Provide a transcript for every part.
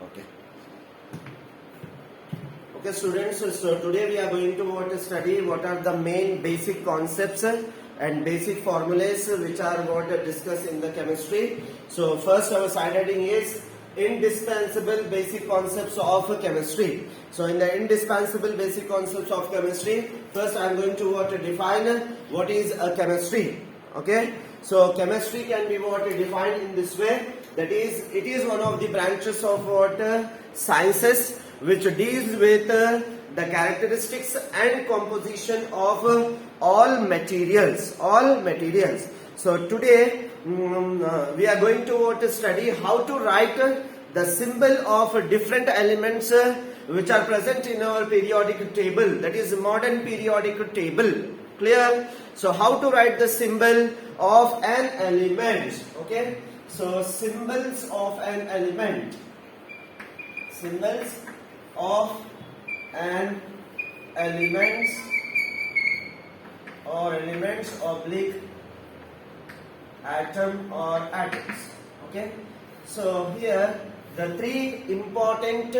Okay. Okay, students. So today we are going to study what are the main basic concepts and basic formulas which are discussed in the chemistry. So first our side heading is indispensable basic concepts of chemistry. So in the indispensable basic concepts of chemistry, first I am going to define what is a chemistry. Okay. So chemistry can be defined in this way. That is, it is one of the branches of sciences which deals with the characteristics and composition of all materials. So today we are going to study how to write the symbol of different elements which are present in our periodic table, that is modern periodic table. Clear? So how to write the symbol of an element? Okay. So symbols of an element. Symbols of an element or elements oblique atom or atoms. Okay. So here the three important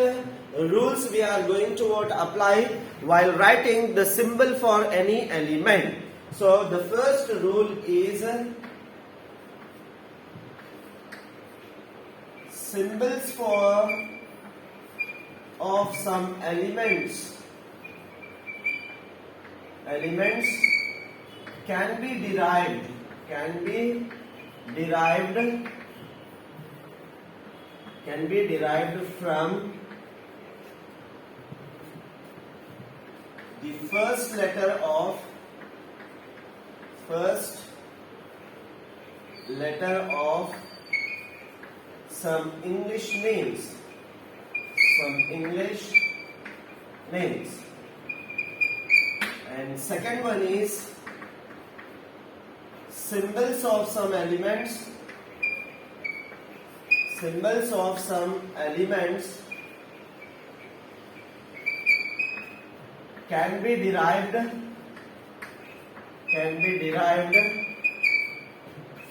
rules we are going to apply while writing the symbol for any element. So the first rule is symbols of some elements can be derived from the first letter of some English names. And second one is symbols of some elements can be derived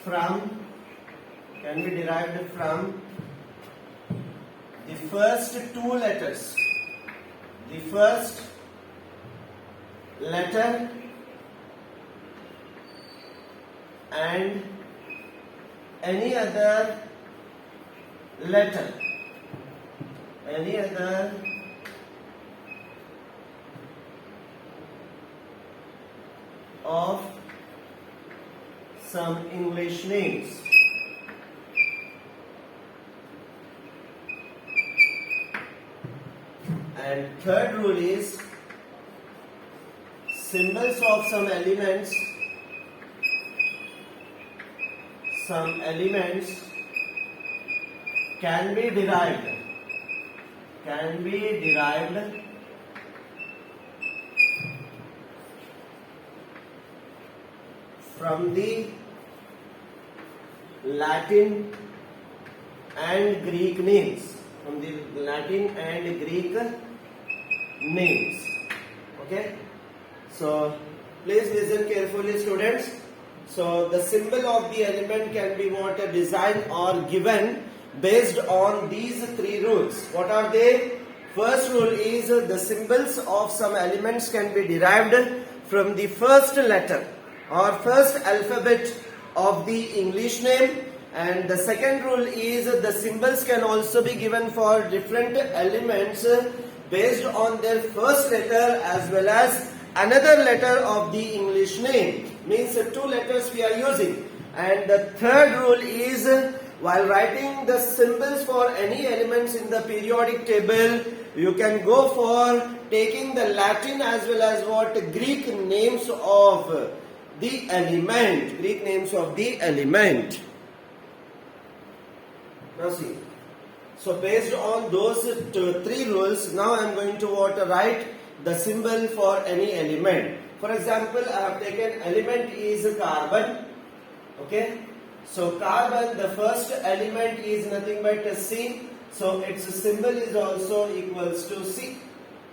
from the first two letters, the first letter and any other letter of some English names. And third rule is symbols of some elements can be derived from the Latin and Greek names. Okay. So please listen carefully, students. So the symbol of the element can be designed or given based on these three rules. What are they? First rule is the symbols of some elements can be derived from the first letter or first alphabet of the English name. And the second rule is the symbols can also be given for different elements based on their first letter as well as another letter of the English name. Means two letters we are using. And the third rule is while writing the symbols for any elements in the periodic table, you can go for taking the Latin as well as Greek names of the element. Now see. So based on those three rules, now I am going to write the symbol for any element. For example, I have taken element is carbon. Okay. So carbon, the first element is nothing but C. So its symbol is also equals to C.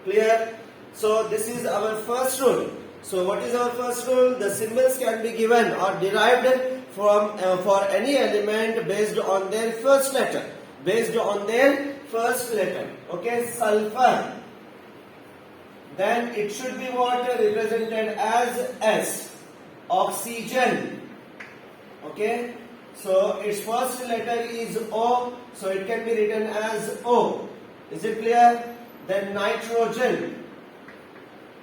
Clear? So this is our first rule. So what is our first rule? The symbols can be given or derived from for any element based on their first letter. based on their first letter. Okay, sulfur. Then it should be what represented as S. Oxygen. Okay, so its first letter is O, so it can be written as O. Is it clear? Then nitrogen.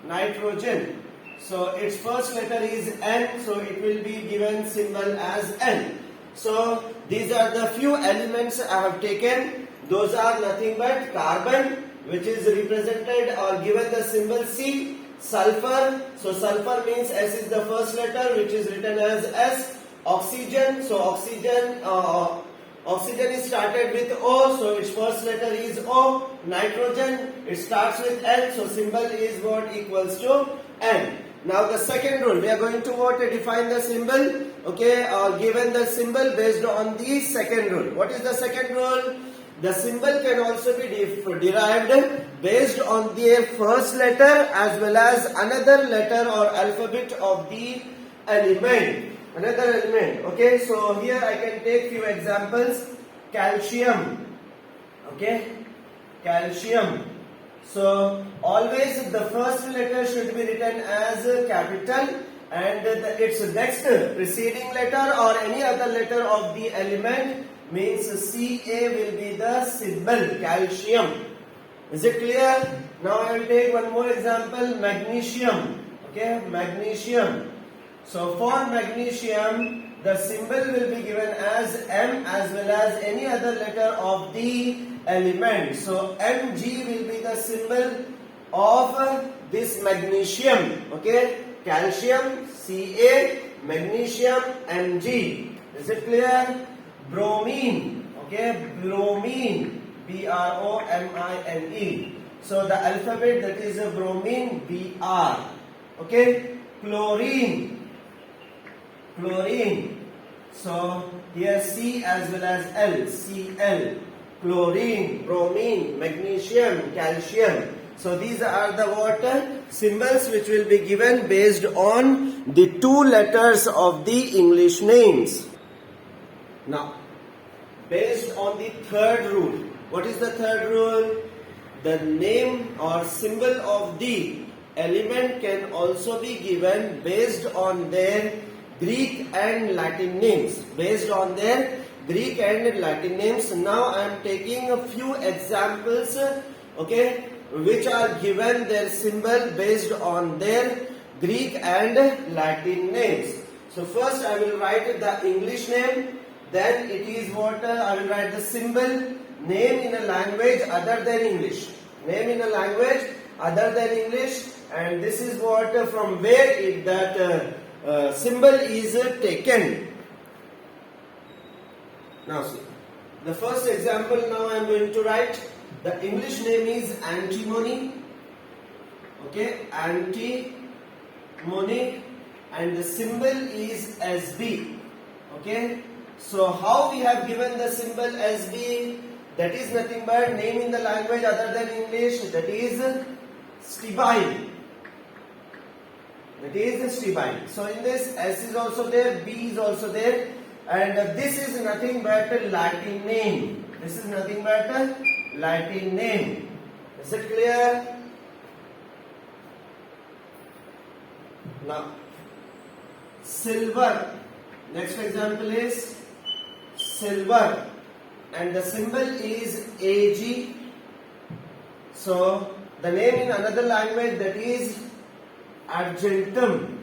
Nitrogen. So its first letter is N, so it will be given symbol as N. So these are the few elements I have taken. Those are nothing but carbon, which is represented or given the symbol C. Sulfur, so sulfur means S is the first letter, which is written as S. Oxygen, so oxygen is started with O, so its first letter is O. Nitrogen, it starts with N, so symbol is what equals to N. Now the second rule, we are going to what define the symbol, okay, or given the symbol based on the second rule. What is the second rule? The symbol can also be derived based on their first letter as well as another letter or alphabet of the element. Another element. Okay, so here I can take few examples. Calcium. Okay, calcium. So always the first letter should be written as capital, and its next preceding letter or any other letter of the element means Ca will be the symbol calcium. Is it clear? Now I will take one more example, magnesium. Okay, magnesium. So for magnesium, the symbol will be given as M as well as any other letter of the element. So Mg will be the symbol of this magnesium. Okay, calcium, Ca, magnesium, Mg. Is it clear? Bromine. Okay, bromine, B-R-O-M-I-N-E. So the alphabet that is a bromine, Br. Okay, chlorine. Chlorine. So here C as well as L, Cl. Chlorine, bromine, magnesium, calcium. So these are the water symbols which will be given based on the two letters of the English names. Now, based on the third rule. What is the third rule? The name or symbol of the element can also be given based on their Greek and Latin names. Based on their Greek and Latin names. Now I am taking a few examples, okay, which are given their symbol based on their Greek and Latin names. So first I will write the English name. Then it is what I will write the symbol, name in a language other than English. Name in a language other than English, and this is what from where that symbol is taken. Now see, the first example now I am going to write. The English name is antimony. Okay, antimony, and the symbol is SB. Okay. So how we have given the symbol SB? That is nothing but name in the language other than English. That is stibine. That is stibine. So in this S is also there, B is also there, and this is nothing but a Latin name. This is nothing but a Latin name. Is it clear? Now, silver. Next example is silver, and the symbol is Ag. So the name in another language, that is argentum.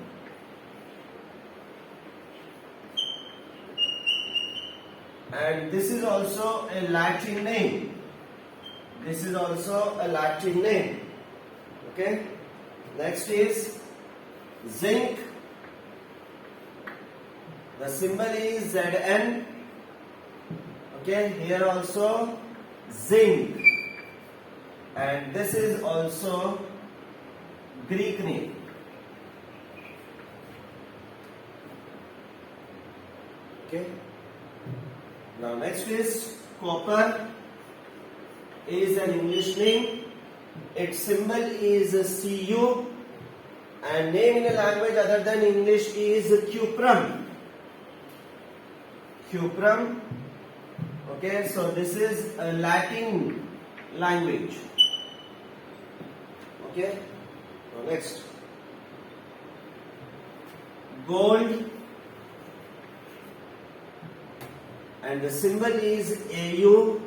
And this is also a Latin name. This is also a Latin name. Okay. Next is zinc. The symbol is Zn. Okay, here also zinc, and this is also Greek name. Okay. Now next is copper. Is an English name. Its symbol is Cu, and name in a language other than English is cuprum. Cuprum. Okay, so this is a Latin language. Okay, now next. Gold, and the symbol is AU,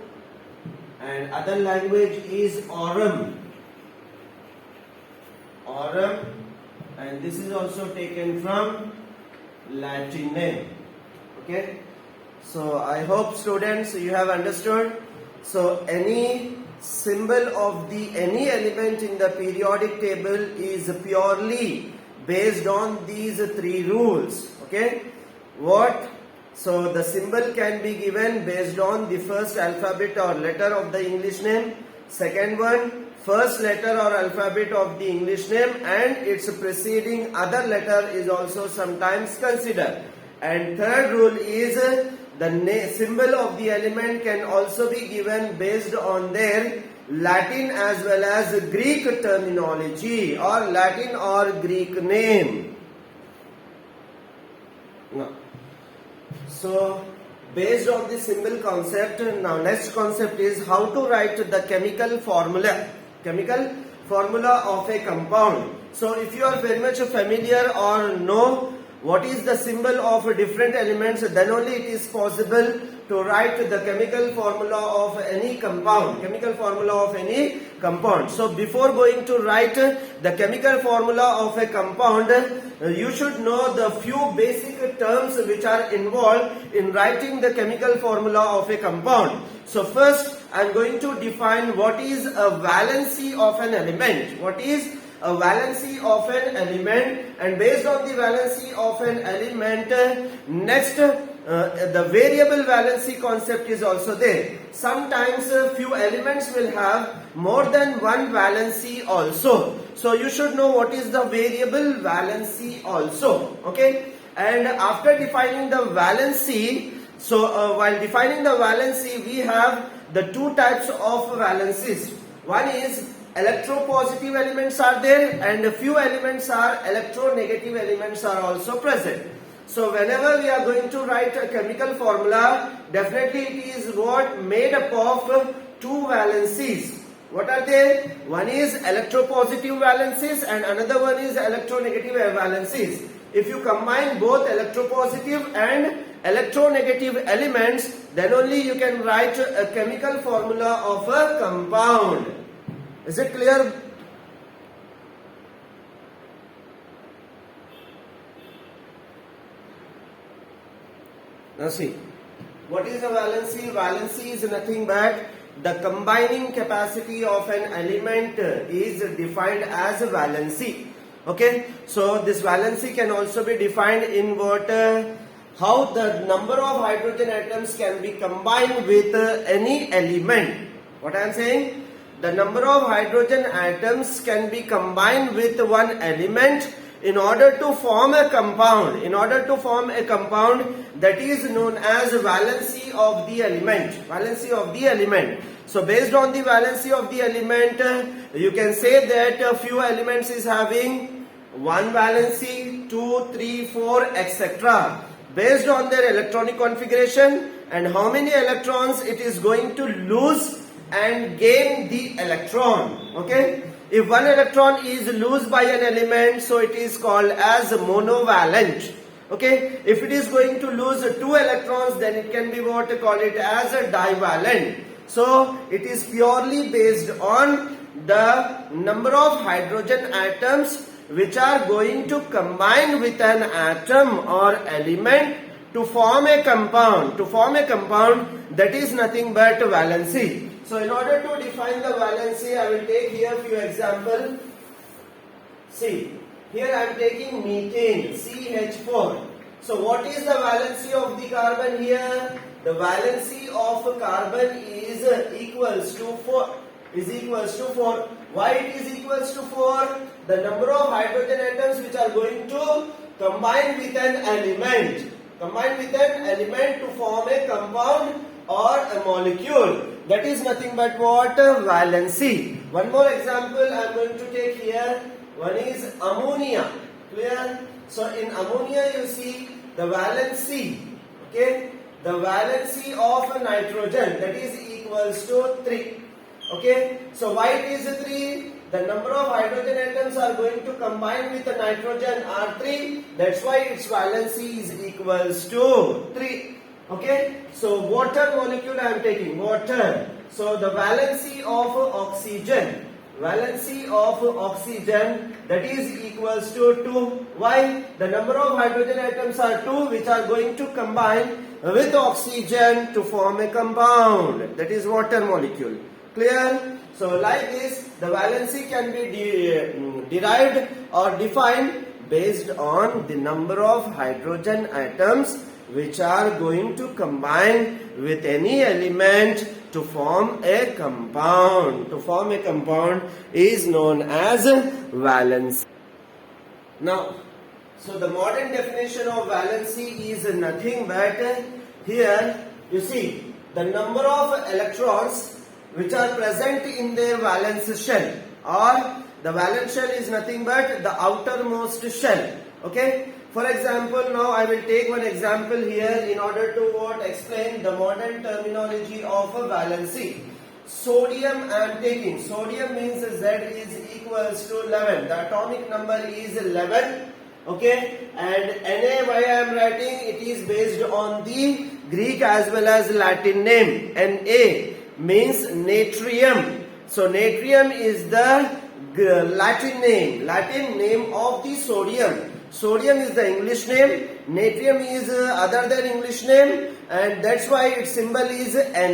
and other language is Aurum. Aurum, and this is also taken from Latin name. Okay, so I hope students you have understood. So any symbol of the any element in the periodic table is purely based on these three rules. Okay, what? So the symbol can be given based on the first alphabet or letter of the English name. Second one, first letter or alphabet of the English name and its preceding other letter is also sometimes considered. And third rule is the symbol of the element can also be given based on their Latin as well as Greek terminology or Latin or Greek name. Now, so based on the symbol concept, now next concept is how to write the chemical formula of a compound. So if you are very much familiar or know what is the symbol of different elements, then only it is possible to write the chemical formula of any compound. So before going to write the chemical formula of a compound, you should know the few basic terms which are involved in writing the chemical formula of a compound. So first I am going to define what is a valency of an element. What is a valency of an element, and based on the valency of an element, next the variable valency concept is also there. Sometimes few elements will have more than one valency also. So you should know what is the variable valency also. Okay, and after defining the valency, so while defining the valency, we have the two types of valencies. One is electropositive elements are there, and a few elements are electronegative elements are also present. So whenever we are going to write a chemical formula, definitely it is what made up of two valencies. What are they? One is electropositive valencies and another one is electronegative valencies. If you combine both electropositive and electronegative elements, then only you can write a chemical formula of a compound. Is it clear? Now see, what is a valency? Valency is nothing but the combining capacity of an element is defined as a valency. Okay, so this valency can also be defined in what how the number of hydrogen atoms can be combined with any element. What I am saying? The number of hydrogen atoms can be combined with one element in order to form a compound. In order to form a compound that is known as valency of the element. Valency of the element. So based on the valency of the element, you can say that a few elements is having one valency, 2, 3, 4, etc. Based on their electronic configuration and how many electrons it is going to lose and gain the electron. Okay, if one electron is lost by an element, so it is called as monovalent. Okay, if it is going to lose two electrons, then it can be what call it as a divalent. So it is purely based on the number of hydrogen atoms which are going to combine with an atom or element to form a compound. To form a compound, that is nothing but valency. So in order to define the valency, I will take here few examples. See, here I am taking methane, CH4. So what is the valency of the carbon here? The valency of carbon is equals to 4. Why it is equals to 4? The number of hydrogen atoms which are going to combine with an element. Combine with an element to form a compound or a molecule. That is nothing but what? Valency. One more example I am going to take here. One is ammonia. Clear? So in ammonia you see the valency. Okay. the valency of nitrogen, that is equals to 3. Okay, so why it is 3? The number of hydrogen atoms are going to combine with the nitrogen are 3. That's why its valency is equals to 3. Okay, so water molecule I am taking, water. So the valency of oxygen, that is equals to 2. Why? The number of hydrogen atoms are 2, which are going to combine with oxygen to form a compound, that is water molecule. Clear? So like this, the valency can be derived or defined based on the number of hydrogen atoms which are going to combine with any element to form a compound. To form a compound is known as valency. Now, so the modern definition of valency is nothing but here you see the number of electrons which are present in their valence shell, or the valence shell is nothing but the outermost shell. Okay, for example, now I will take one example here in order to explain the modern terminology of a valency. Sodium I am taking, sodium means Z is equals to 11, the atomic number is 11. Okay, and Na, why I am writing, it is based on the Greek as well as Latin name. Na means natrium. So natrium is the Latin name of the sodium. Sodium is the English name, natrium is other than English name, and that's why its symbol is Na.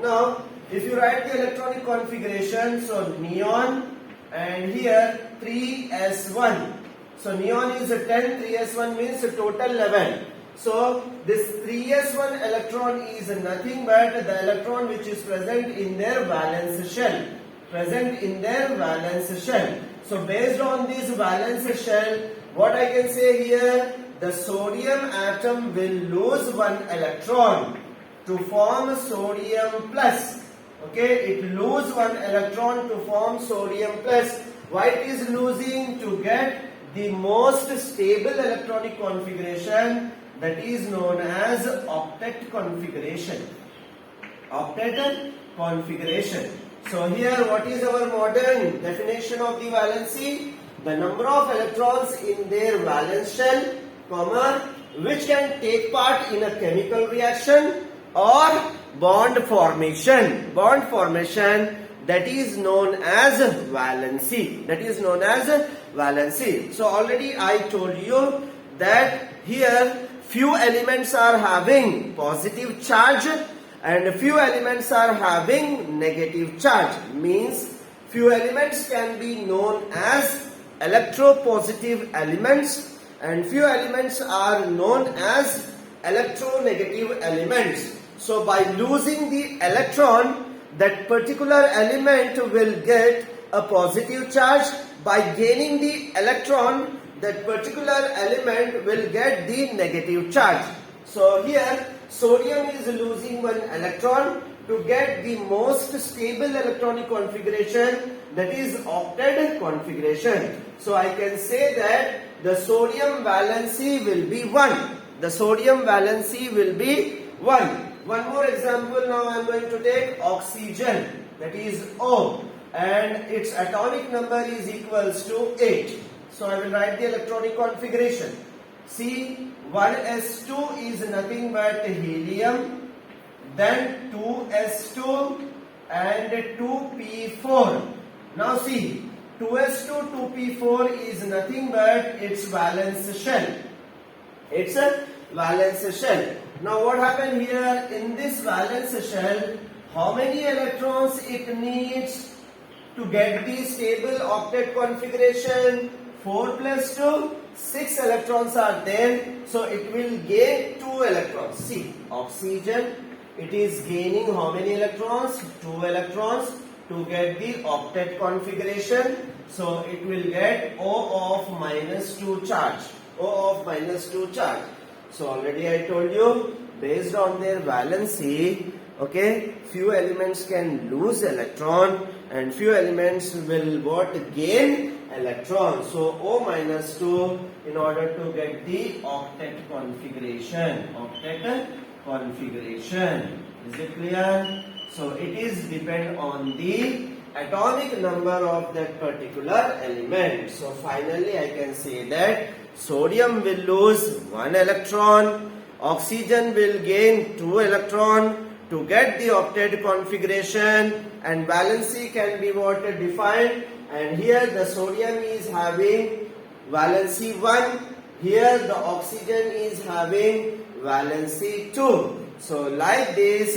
Now, if you write the electronic configuration, so neon and here 3s1. So neon is 10, 3s1 means total 11. So this 3s1 electron is nothing but the electron which is present in their valence shell. So based on this valence shell, what I can say here, the sodium atom will lose one electron to form sodium plus. Okay, it lose one electron to form sodium plus. Why it is losing? To get the most stable electronic configuration, that is known as octet configuration. So here what is our modern definition of the valency? The number of electrons in their valence shell, comma, which can take part in a chemical reaction or bond formation. That is known as valency. So already I told you that here few elements are having positive charge and few elements are having negative charge. Means few elements can be known as electropositive elements and few elements are known as electronegative elements. So by losing the electron, that particular element will get a positive charge. By gaining the electron, that particular element will get the negative charge. So here sodium is losing one electron to get the most stable electronic configuration, that is octet configuration. So I can say that the sodium valency will be 1. One more example now I am going to take oxygen, that is O, and its atomic number is equals to 8. So I will write the electronic configuration. See, 1s2 is nothing but helium, then 2s2 and 2p4. Now see, 2s2, 2p4 is nothing but its valence shell. Now what happened here in this valence shell? How many electrons it needs to get the stable octet configuration? 4 plus 2, 6 electrons are there. So it will gain 2 electrons. See, oxygen, it is gaining how many electrons? 2 electrons to get the octet configuration. So it will get O of minus 2 charge. So already I told you, based on their valency, okay, few elements can lose electron and few elements will gain electron. So O minus 2 in order to get the octet configuration. Octet configuration. Is it clear? So it is depend on the atomic number of that particular element. So finally I can say that sodium will lose 1 electron, oxygen will gain 2 electron to get the octet configuration, and valency can be what defined, and here the sodium is having valency 1, here the oxygen is having valency 2. So like this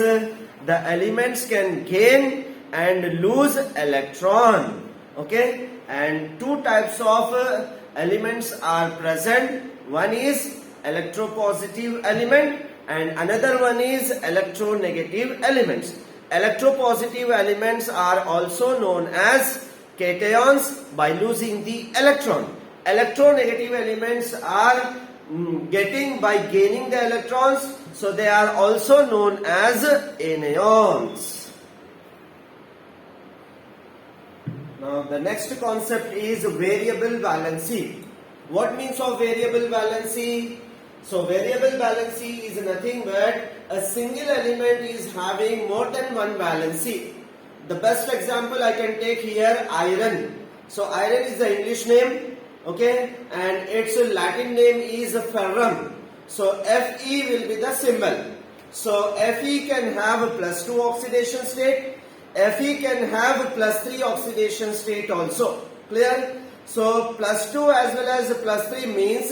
the elements can gain and lose electron. Okay, and two types of elements are present. One is electropositive element and another one is electronegative elements. Electropositive elements are also known as cations by losing the electron. Electronegative elements are getting by gaining the electrons, so they are also known as anions. Now the next concept is variable valency. What means of variable valency? So variable valency is nothing but a single element is having more than one valency. The best example I can take here, iron. So iron is the English name, okay, and its Latin name is ferrum. So Fe will be the symbol. So Fe can have a +2 oxidation state. Fe can have a +3 oxidation state also. Clear? So +2 as well as +3 means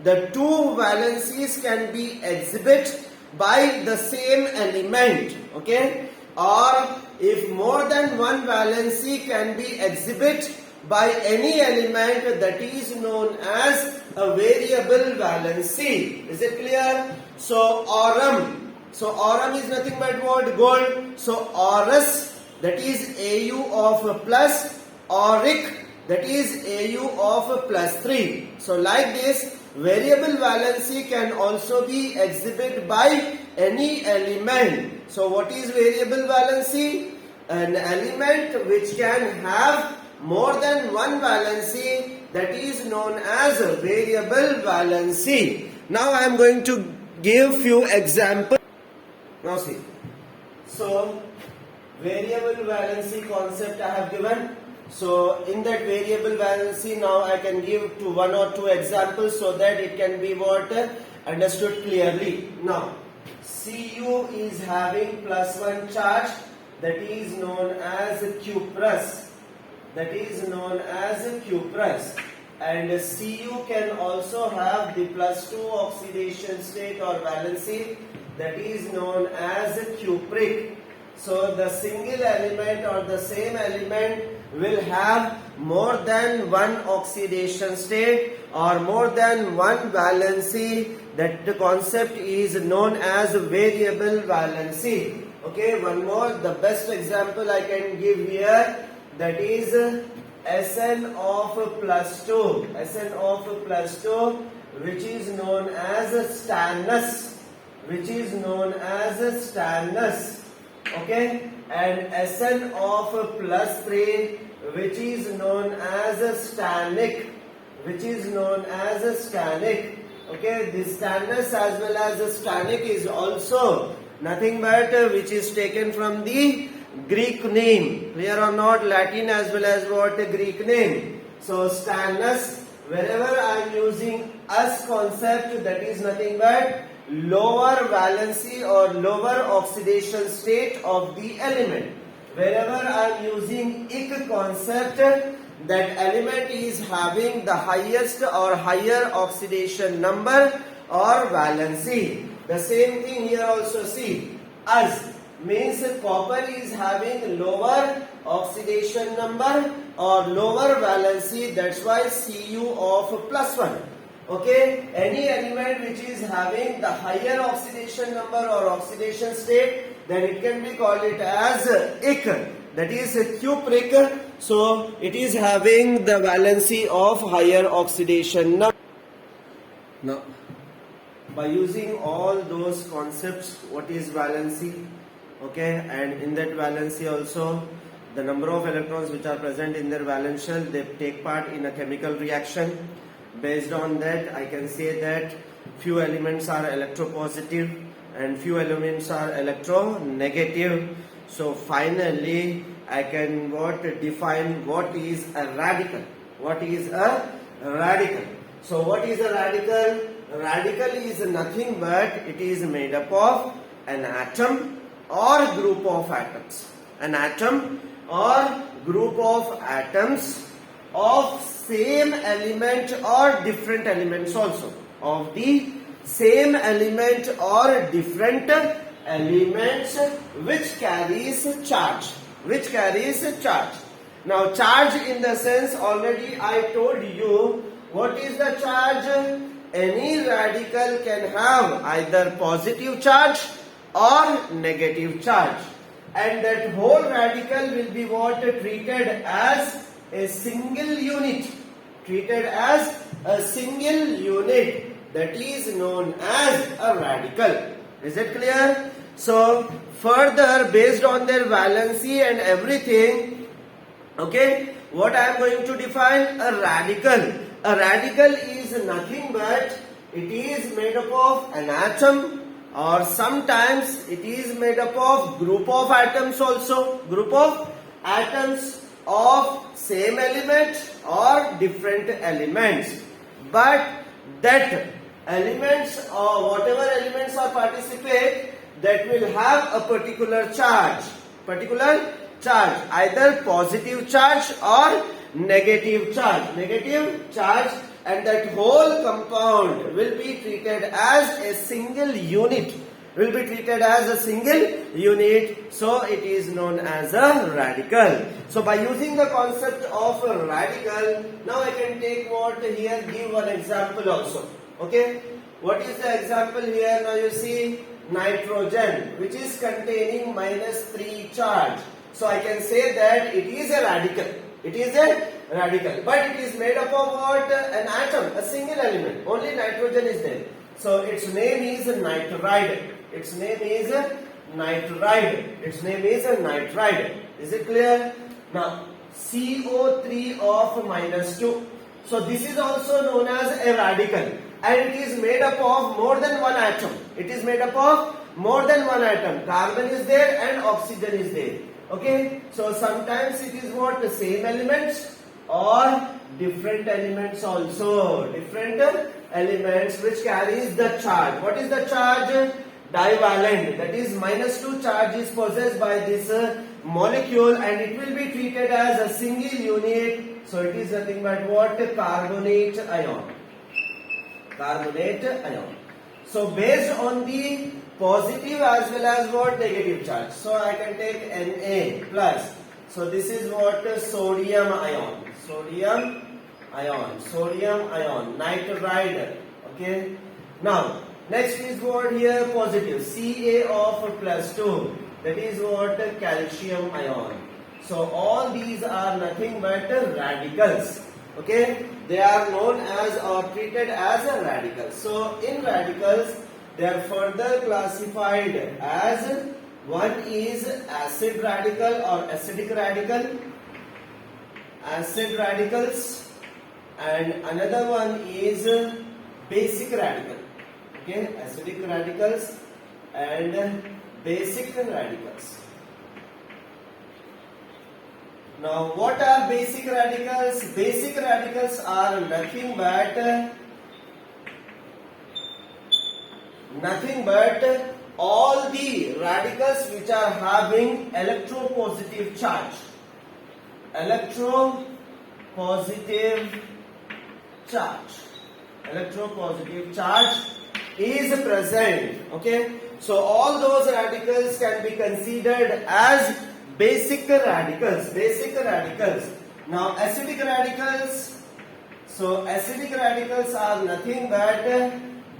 the two valencies can be exhibited by the same element. Okay? Or if more than one valency can be exhibited by any element, that is known as a variable valency. Is it clear? So aurum. So aurum is nothing but what? Gold. So aurus, that is Au of plus, auric, that is Au of +3. So like this, variable valency can also be exhibited by any element. So what is variable valency? An element which can have more than one valency, that is known as variable valency. Now I am going to give few examples. Now see. So variable valency concept I have given. So in that variable valency, now I can give to one or two examples so that it can be what understood clearly. Now Cu is having +1 charge, that is known as cuprous. That is known as cuprous. And Cu can also have the +2 oxidation state or valency, that is known as cupric. So the single element or the same element will have more than one oxidation state or more than one valency. That the concept is known as variable valency. Okay, one more, the best example I can give here, that is Sn of +2. Sn of +2, which is known as stannous. Which is known as stannous. Okay, and Sn of +3, which is known as stannic. Which is known as stannic. Okay, this stannous as well as stannic is also nothing but which is taken from the Greek name. Clear or not? Latin as well as what? Greek name. So stannous, wherever I am using us concept, that is nothing but lower valency or lower oxidation state of the element. Wherever I am using ic concept, that element is having the highest or higher oxidation number or valency. The same thing here also. See, as means copper is having lower oxidation number or lower valency, that's why Cu of +1. Okay, any element which is having the higher oxidation number or oxidation state, then it can be called it as ic, that is cupric. So it is having the valency of higher oxidation number. Now by using all those concepts, what is valency, okay, and in that valency also the number of electrons which are present in their valence shell, they take part in a chemical reaction. Based on that, I can say that few elements are electropositive and few elements are electronegative. So finally, I can define what is a radical. What is a radical? So what is a radical? A radical is nothing but it is made up of an atom or group of atoms. An atom or group of atoms of same element or different elements also. Of the same element or different elements which carries charge. Which carries charge. Now charge in the sense, already I told you what is the charge. Any radical can have either positive charge or negative charge, and that whole radical will be treated as a single unit. Treated as a single unit, that is known as a radical. Is it clear? So further, based on their valency and everything, okay, what I am going to define? A radical. A radical is nothing but it is made up of an atom, or sometimes it is made up of group of atoms also. Group of atoms of same element or different elements. But that elements or whatever elements are participate, that will have a particular charge. Particular charge. Either positive charge or negative charge. Negative charge, and that whole compound will be treated as a single unit. Will be treated as a single unit. So it is known as a radical. So by using the concept of a radical, now I can take here, give one example also. Okay. What is the example here? Now you see nitrogen, which is containing -3 charge. So I can say that it is a radical. It is a radical, but it is made up of what? An atom, a single element. Only nitrogen is there. So its name is nitride. Its name is nitride. Its name is nitride. Is it clear? Now CO3 of -2. So this is also known as a radical, and it is made up of more than one atom. It is made up of more than one atom. Carbon is there and oxygen is there. Okay, so sometimes it is what? The same elements or different elements also. Different elements which carries the charge. What is the charge? Divalent. That is -2 charge is possessed by this molecule, and it will be treated as a single unit. So it is nothing but what? Carbonate ion. Carbonate ion. So based on the positive as well as what? Negative charge. So I can take Na plus. So this is what? Sodium ion. Sodium ion. Sodium ion. Nitride. Okay. Now next is what here? Positive. Ca of +2. That is what? Calcium ion. So all these are nothing but radicals. Okay. They are known as or treated as a radical. So in radicals, they are further classified as, one is acid radical or acidic radical, acid radicals, and another one is basic radical. Okay, acidic radicals and basic radicals. Now what are basic radicals? Basic radicals are nothing but all the radicals which are having electropositive charge. Electropositive charge. Electropositive charge is present. Okay. So all those radicals can be considered as basic radicals. Basic radicals. Now acidic radicals. So acidic radicals are nothing but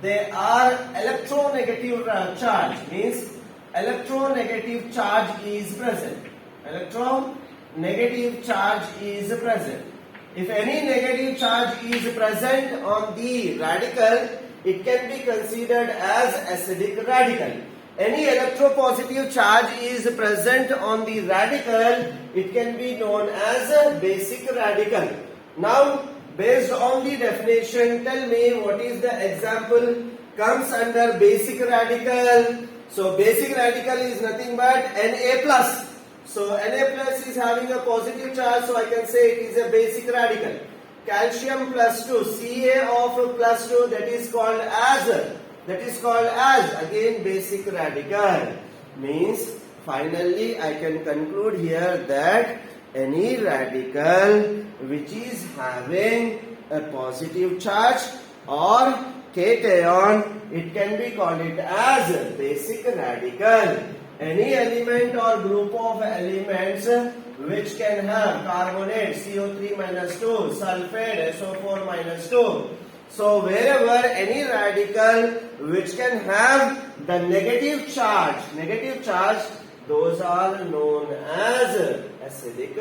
they are electronegative charge. Means electronegative charge is present. Electronegative charge is present. If any negative charge is present on the radical, it can be considered as acidic radical. any electropositive charge is present on the radical, it can be known as a basic radical. Now, based on the definition, tell me what is the example comes under basic radical. So, basic radical is nothing but Na plus. So, Na plus is having a positive charge, so I can say it is a basic radical. Calcium plus 2, Ca of plus 2, that is called as again basic radical. Means finally I can conclude here that any radical which is having a positive charge or cation, it can be called it as a basic radical. Any element or group of elements which can have carbonate CO3 minus 2, sulfate SO4 minus 2. So wherever any radical which can have the negative charge, those are known as acidic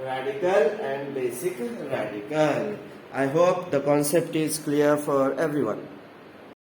radical and basic radical. I hope the concept is clear for everyone.